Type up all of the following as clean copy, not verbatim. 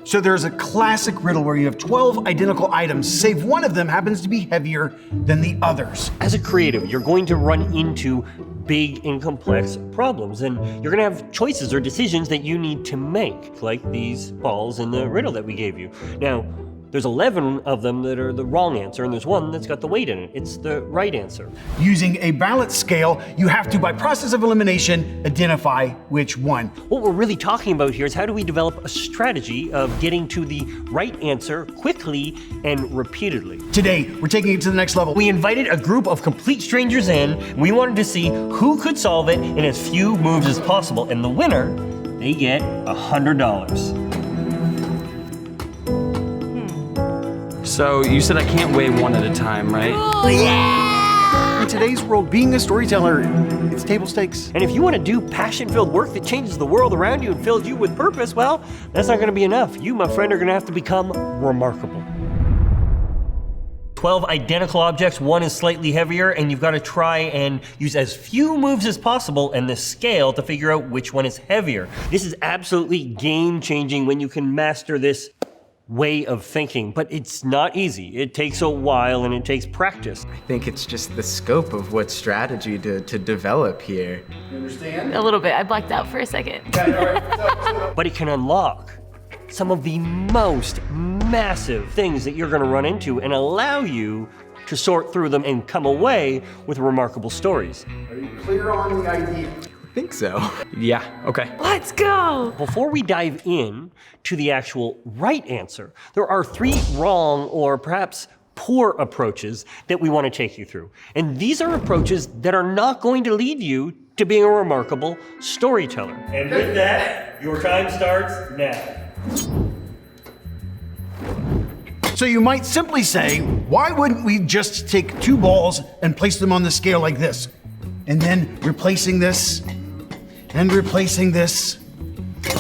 So there's a classic riddle where you have 12 identical items, save one of them happens to be heavier than the others. As a creative, you're going to run into big and complex problems, and you're gonna have choices or decisions that you need to make, like these balls in the riddle that we gave you. Now, there's 11 of them that are the wrong answer, and there's one that's got the weight in it. It's the right answer. Using a balance scale, you have to, by process of elimination, identify which one. What we're really talking about here is how do we develop a strategy of getting to the right answer quickly and repeatedly. Today, we're taking it to the next level. We invited a group of complete strangers in. We wanted to see who could solve it in as few moves as possible, and the winner, they get $100. So you said I can't weigh one at a time, right? Oh, yeah! In today's world, being a storyteller, it's table stakes. And if you want to do passion-filled work that changes the world around you and fills you with purpose, well, that's not going to be enough. You, my friend, are going to have to become remarkable. 12 identical objects, one is slightly heavier, and you've got to try and use as few moves as possible and the scale to figure out which one is heavier. This is absolutely game-changing when you can master this way of thinking, but it's not easy. It takes a while and it takes practice. I think it's just the scope of what strategy to develop here. You understand? A little bit. I blacked out for a second. But it can unlock some of the most massive things that you're going to run into and allow you to sort through them and come away with remarkable stories. Are you clear on the idea? I think so. Yeah, okay. Let's go! Before we dive in to the actual right answer, there are 3 wrong or perhaps poor approaches that we want to take you through. And these are approaches that are not going to lead you to being a remarkable storyteller. And with that, your time starts now. So you might simply say, why wouldn't we just take 2 balls and place them on the scale like this? And then replacing this, and replacing this,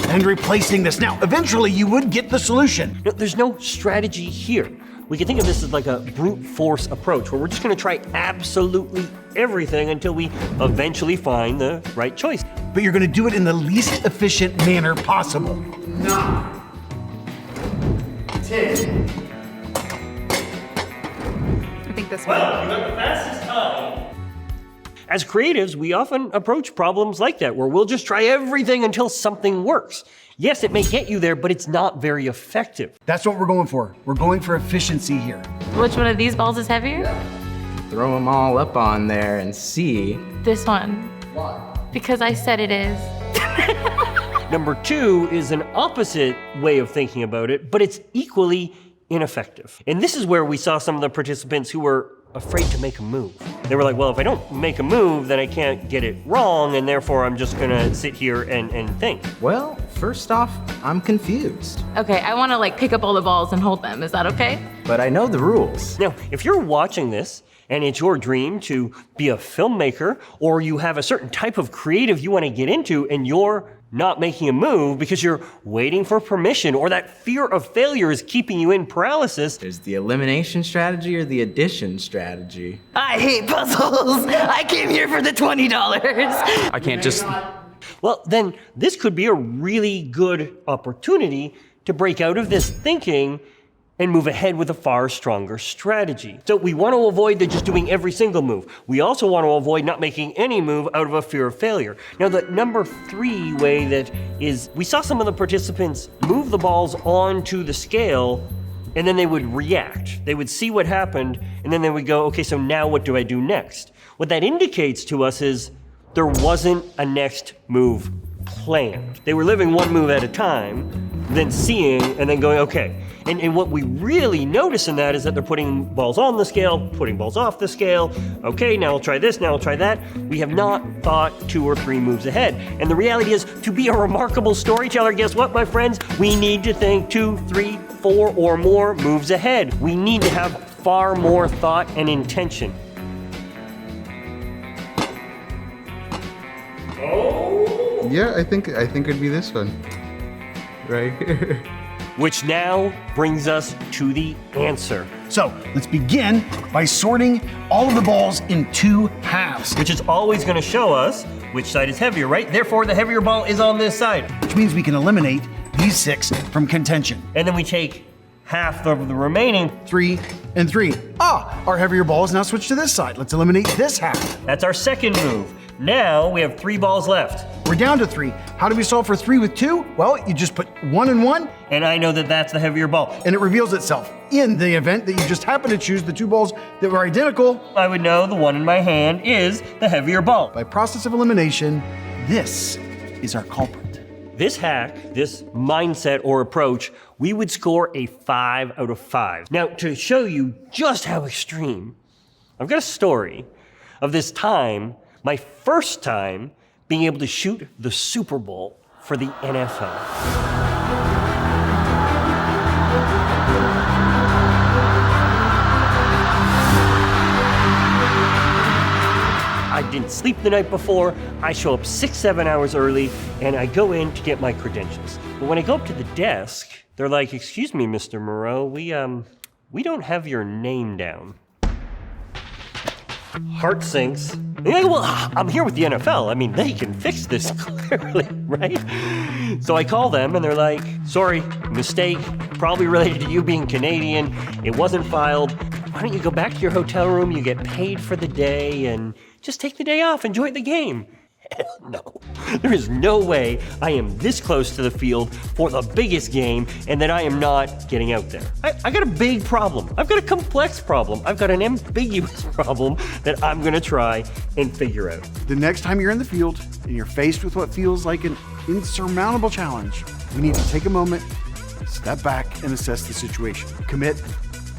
and replacing this. Now, eventually you would get the solution. No, there's no strategy here. We can think of this as like a brute force approach where we're just gonna try absolutely everything until we eventually find the right choice. But you're gonna do it in the least efficient manner possible. 9, 10. I think this one. Well, you got the fastest time. As creatives, we often approach problems like that, where we'll just try everything until something works. Yes, it may get you there, but it's not very effective. That's what we're going for. We're going for efficiency here. Which one of these balls is heavier? Throw them all up on there and see. This one. Why? Because I said it is. Number 2 is an opposite way of thinking about it, but it's equally ineffective. And this is where we saw some of the participants who were afraid to make a move. They were like, well, if I don't make a move, then I can't get it wrong, and therefore I'm just gonna sit here and think. Well, first off, I'm confused. Okay, I want to like pick up all the balls and hold them. Is that okay? But I know the rules. Now, if you're watching this and it's your dream to be a filmmaker, or you have a certain type of creative you want to get into and you're not making a move because you're waiting for permission, or that fear of failure is keeping you in paralysis. There's the elimination strategy or the addition strategy. I hate puzzles. I came here for the $20. I can't just... Well, then this could be a really good opportunity to break out of this thinking and move ahead with a far stronger strategy. So we want to avoid just doing every single move. We also want to avoid not making any move out of a fear of failure. Now, the number 3 way that is, we saw some of the participants move the balls onto the scale and then they would react. They would see what happened and then they would go, okay, so now what do I do next? What that indicates to us is there wasn't a next move planned. They were living one move at a time, then seeing and then going, okay. And what we really notice in that is that they're putting balls on the scale, putting balls off the scale. Okay, now I'll try this, now I'll try that. We have not thought 2 or 3 moves ahead. And the reality is, to be a remarkable storyteller, guess what, my friends? We need to think 2, 3, 4 or more moves ahead. We need to have far more thought and intention. Oh! Yeah, I think it'd be this one. Right here. Which now brings us to the answer. So let's begin by sorting all of the balls in 2 halves. Which is always going to show us which side is heavier, right? Therefore, the heavier ball is on this side. Which means we can eliminate these 6 from contention. And then we take half of the remaining. 3 and 3. Our heavier ball is now switched to this side. Let's eliminate this half. That's our second move. Now we have 3 balls left. We're down to 3. How do we solve for 3 with 2? Well, you just put 1 and 1, And I know that that's the heavier ball. and it reveals itself. In the event that you just happen to choose the 2 balls that were identical, I would know the one in my hand is the heavier ball. by process of elimination, this is our culprit. This hack, this mindset or approach, we would score a 5 out of 5. Now, to show you just how extreme, I've got a story of this time, my first time being able to shoot the Super Bowl for the NFL. I didn't sleep the night before. I show up 6-7 hours early, and I go in to get my credentials. But when I go up to the desk, they're like, "Excuse me, Mr. Moreau, we don't have your name down." Heart sinks. And I go, "Well, I'm here with the NFL. I mean, they can fix this clearly, right?" So I call them, and they're like, "Sorry, mistake. Probably related to you being Canadian. It wasn't filed. Why don't you go back to your hotel room? You get paid for the day, and just take the day off. Enjoy the game." Hell no. There is no way I am this close to the field for the biggest game and that I am not getting out there. I got a big problem. I've got a complex problem. I've got an ambiguous problem that I'm gonna try and figure out. The next time you're in the field and you're faced with what feels like an insurmountable challenge, we need to take a moment, step back, and assess the situation. Commit,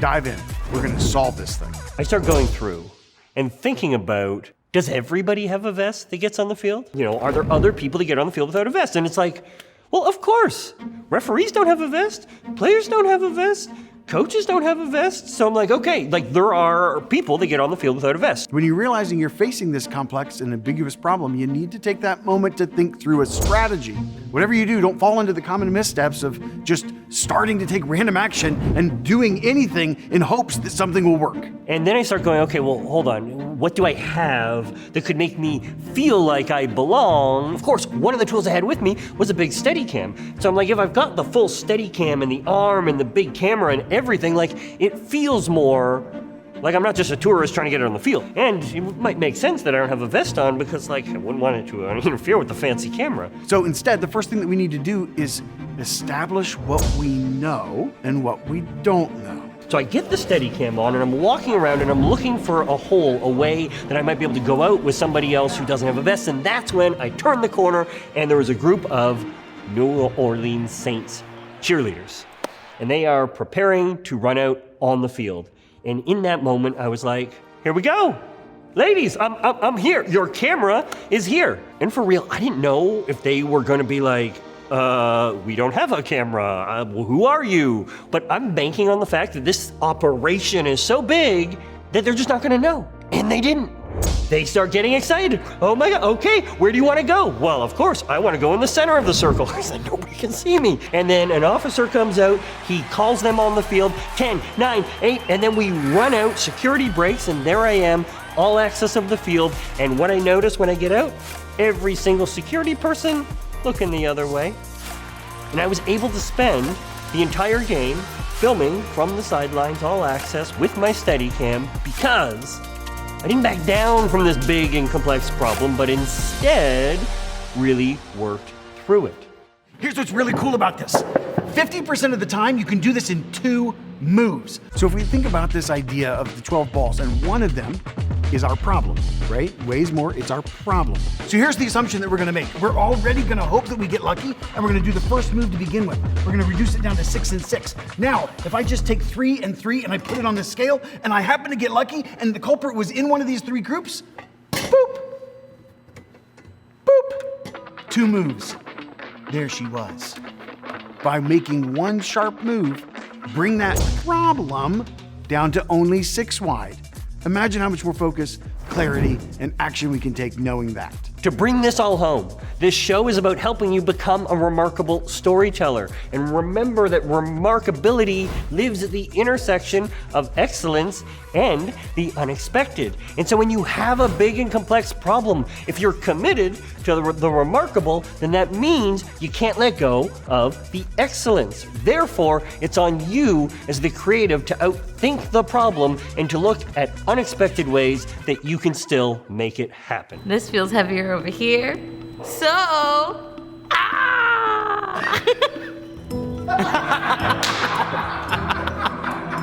dive in. We're gonna solve this thing. I start going through and thinking about, does everybody have a vest that gets on the field? You know, are there other people that get on the field without a vest? And it's like, well, of course. Referees don't have a vest. Players don't have a vest. Coaches don't have a vest. So I'm like, okay, like there are people that get on the field without a vest. When you're realizing you're facing this complex and ambiguous problem, you need to take that moment to think through a strategy. Whatever you do, don't fall into the common missteps of just starting to take random action and doing anything in hopes that something will work. And then I start going, okay, well, hold on. What do I have that could make me feel like I belong? Of course, one of the tools I had with me was a big Steadicam. So I'm like, if I've got the full Steadicam and the arm and the big camera and everything, like it feels more like I'm not just a tourist trying to get it on the field. And it might make sense that I don't have a vest on because like I wouldn't want it to interfere with the fancy camera. So instead, the first thing that we need to do is establish what we know and what we don't know. So I get the Steadicam on and I'm walking around and I'm looking for a hole, a way that I might be able to go out with somebody else who doesn't have a vest. And that's when I turn the corner and there was a group of New Orleans Saints cheerleaders. And they are preparing to run out on the field. And in that moment, I was like, here we go. Ladies, I'm here. Your camera is here. And for real, I didn't know if they were gonna be like, we don't have a camera. Who are you? But I'm banking on the fact that this operation is so big that they're just not gonna know. And they didn't. They start getting excited. Oh my God, okay, where do you wanna go? Well, of course, I wanna go in the center of the circle. I said, nobody can see me. And then an officer comes out, he calls them on the field, 10, 9, 8, and then we run out, security breaks, and there I am, all access of the field. And what I notice when I get out, every single security person looking the other way. And I was able to spend the entire game filming from the sidelines, all access, with my Steadicam because I didn't back down from this big and complex problem, but instead really worked through it. Here's what's really cool about this. 50% of the time, you can do this in 2 moves. So if we think about this idea of the 12 balls, and one of them is our problem, right? Weighs more, it's our problem. So here's the assumption that we're gonna make. We're already gonna hope that we get lucky, and we're gonna do the first move to begin with. We're gonna reduce it down to 6 and 6. Now, if I just take 3 and 3 and I put it on the scale, and I happen to get lucky, and the culprit was in one of these 3 groups, boop, boop, 2 moves. There she was. By making one sharp move, bring that problem down to only 6 wide. Imagine how much more focus, clarity, and action we can take knowing that. To bring this all home, this show is about helping you become a remarkable storyteller. And remember that remarkability lives at the intersection of excellence and the unexpected. And so when you have a big and complex problem, if you're committed to the remarkable, then that means you can't let go of the excellence. Therefore, it's on you as the creative to outthink the problem and to look at unexpected ways that you can still make it happen. This feels heavier over here. So,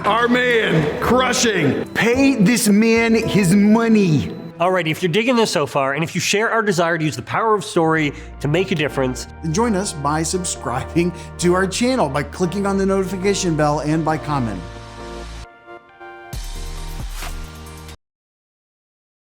Our man, crushing. Pay this man his money. Alrighty, if you're digging this so far, and if you share our desire to use the power of story to make a difference, And join us by subscribing to our channel, by clicking on the notification bell, and by commenting.